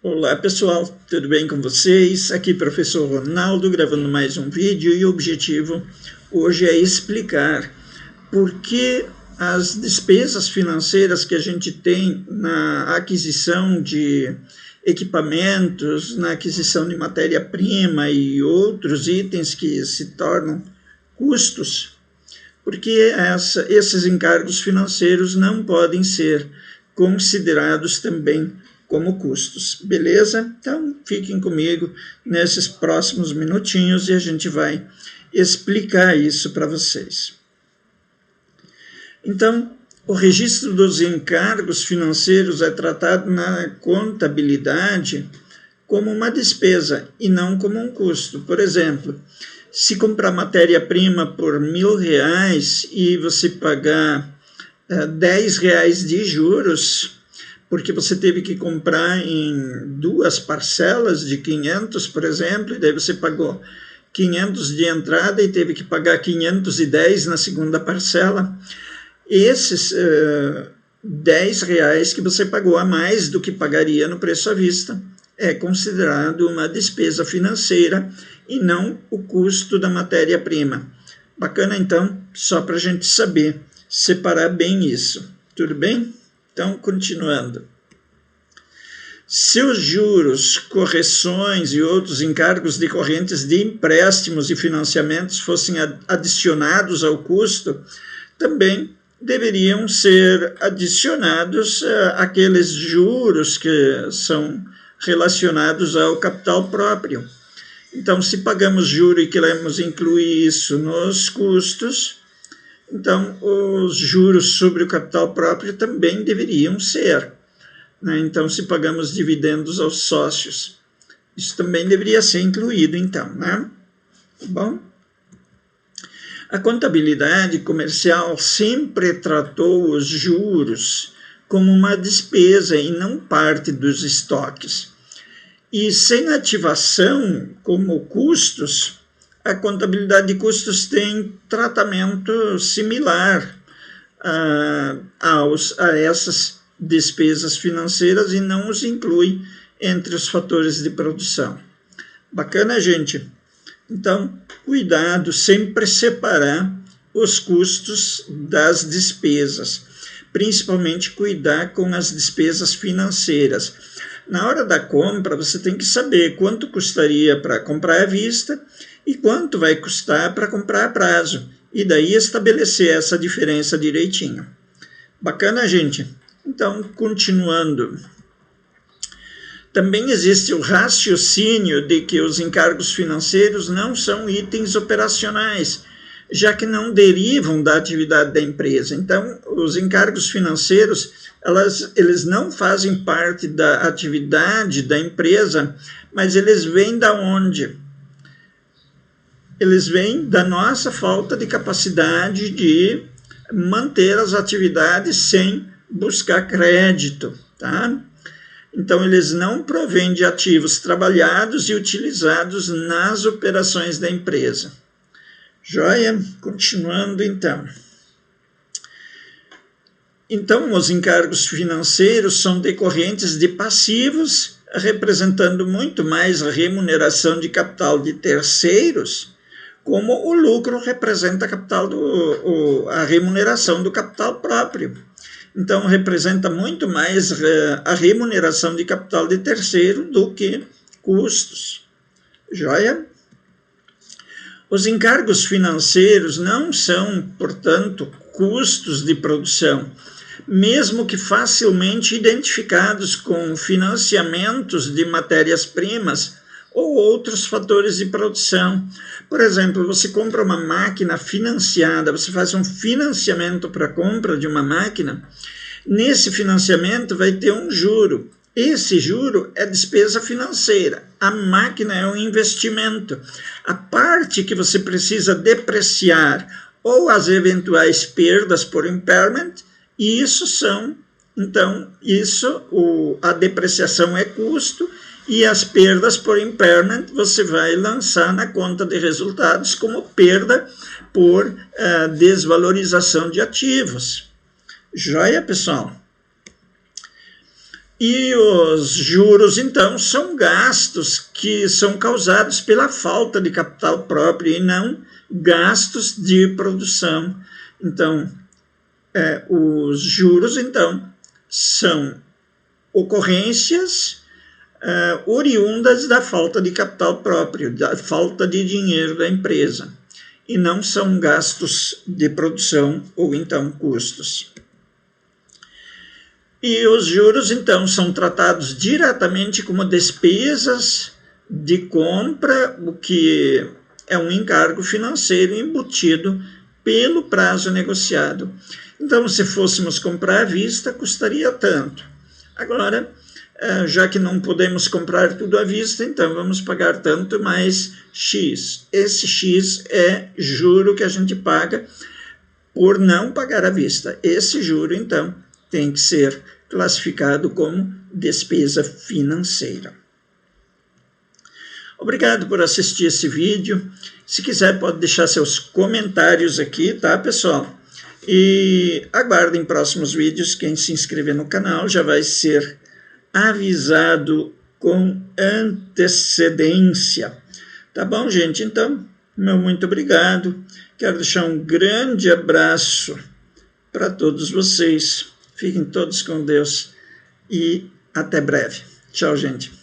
Olá pessoal, tudo bem com vocês? Aqui professor Ronaldo gravando mais um vídeo e o objetivo hoje é explicar por que as despesas financeiras que a gente tem na aquisição de equipamentos, na aquisição de matéria-prima e outros itens que se tornam custos, porque esses encargos financeiros não podem ser considerados também como custos, beleza? Então, fiquem comigo nesses próximos minutinhos e a gente vai explicar isso para vocês. Então, o registro dos encargos financeiros é tratado na contabilidade como uma despesa e não como um custo. Por exemplo, se comprar matéria-prima por R$1.000 e você pagar R$10 de juros, porque você teve que comprar em duas parcelas de 500, por exemplo, e daí você pagou 500 de entrada e teve que pagar 510 na segunda parcela. Esses R$10 que você pagou a mais do que pagaria no preço à vista é considerado uma despesa financeira e não o custo da matéria-prima. Bacana, então, só para a gente saber separar bem isso. Tudo bem? Então, continuando. Se os juros, correções e outros encargos decorrentes de empréstimos e financiamentos fossem adicionados ao custo, também deveriam ser adicionados aqueles juros que são relacionados ao capital próprio. Então, se pagamos juro e queremos incluir isso nos custos, então os juros sobre o capital próprio também deveriam ser. Né? Então, se pagamos dividendos aos sócios, isso também deveria ser incluído, então, né? Bom, a contabilidade comercial sempre tratou os juros como uma despesa e não parte dos estoques. E sem ativação como custos, a contabilidade de custos tem tratamento similar a essas despesas financeiras e não os inclui entre os fatores de produção. Bacana, gente? Então, cuidado, sempre separar os custos das despesas, principalmente cuidar com as despesas financeiras. Na hora da compra, você tem que saber quanto custaria para comprar à vista e quanto vai custar para comprar a prazo, e daí estabelecer essa diferença direitinho. Bacana, gente? Então, continuando. Também existe o raciocínio de que os encargos financeiros não são itens operacionais, já que não derivam da atividade da empresa. Então, os encargos financeiros, eles não fazem parte da atividade da empresa, mas eles vêm da onde? Eles vêm da nossa falta de capacidade de manter as atividades sem buscar crédito, tá? Então, eles não provêm de ativos trabalhados e utilizados nas operações da empresa. Joia? Continuando, então. Então, os encargos financeiros são decorrentes de passivos, representando muito mais a remuneração de capital de terceiros, como o lucro representa a remuneração do capital próprio. Então, representa muito mais a remuneração de capital de terceiro do que custos. Joia? Os encargos financeiros não são, portanto, custos de produção, mesmo que facilmente identificados com financiamentos de matérias-primas ou outros fatores de produção. Por exemplo, você compra uma máquina financiada, você faz um financiamento para a compra de uma máquina, nesse financiamento vai ter um juro. Esse juro é despesa financeira, a máquina é um investimento. A parte que você precisa depreciar ou as eventuais perdas por impairment, isso são, então, a depreciação é custo, e as perdas por impairment você vai lançar na conta de resultados como perda por desvalorização de ativos. Joia, pessoal? E os juros, então, são gastos que são causados pela falta de capital próprio e não gastos de produção. Então, os juros, então, são ocorrências oriundas da falta de capital próprio, da falta de dinheiro da empresa, e não são gastos de produção ou então custos. E os juros, então, são tratados diretamente como despesas de compra, o que é um encargo financeiro embutido pelo prazo negociado. Então, se fôssemos comprar à vista, custaria tanto. Agora, já que não podemos comprar tudo à vista, então vamos pagar tanto mais X. Esse X é juro que a gente paga por não pagar à vista. Esse juro, então, tem que ser classificado como despesa financeira. Obrigado por assistir esse vídeo. Se quiser, pode deixar seus comentários aqui, tá, pessoal? E aguardem próximos vídeos. Quem se inscrever no canal já vai ser avisado com antecedência. Tá bom, gente? Então, meu muito obrigado. Quero deixar um grande abraço para todos vocês. Fiquem todos com Deus e até breve. Tchau, gente.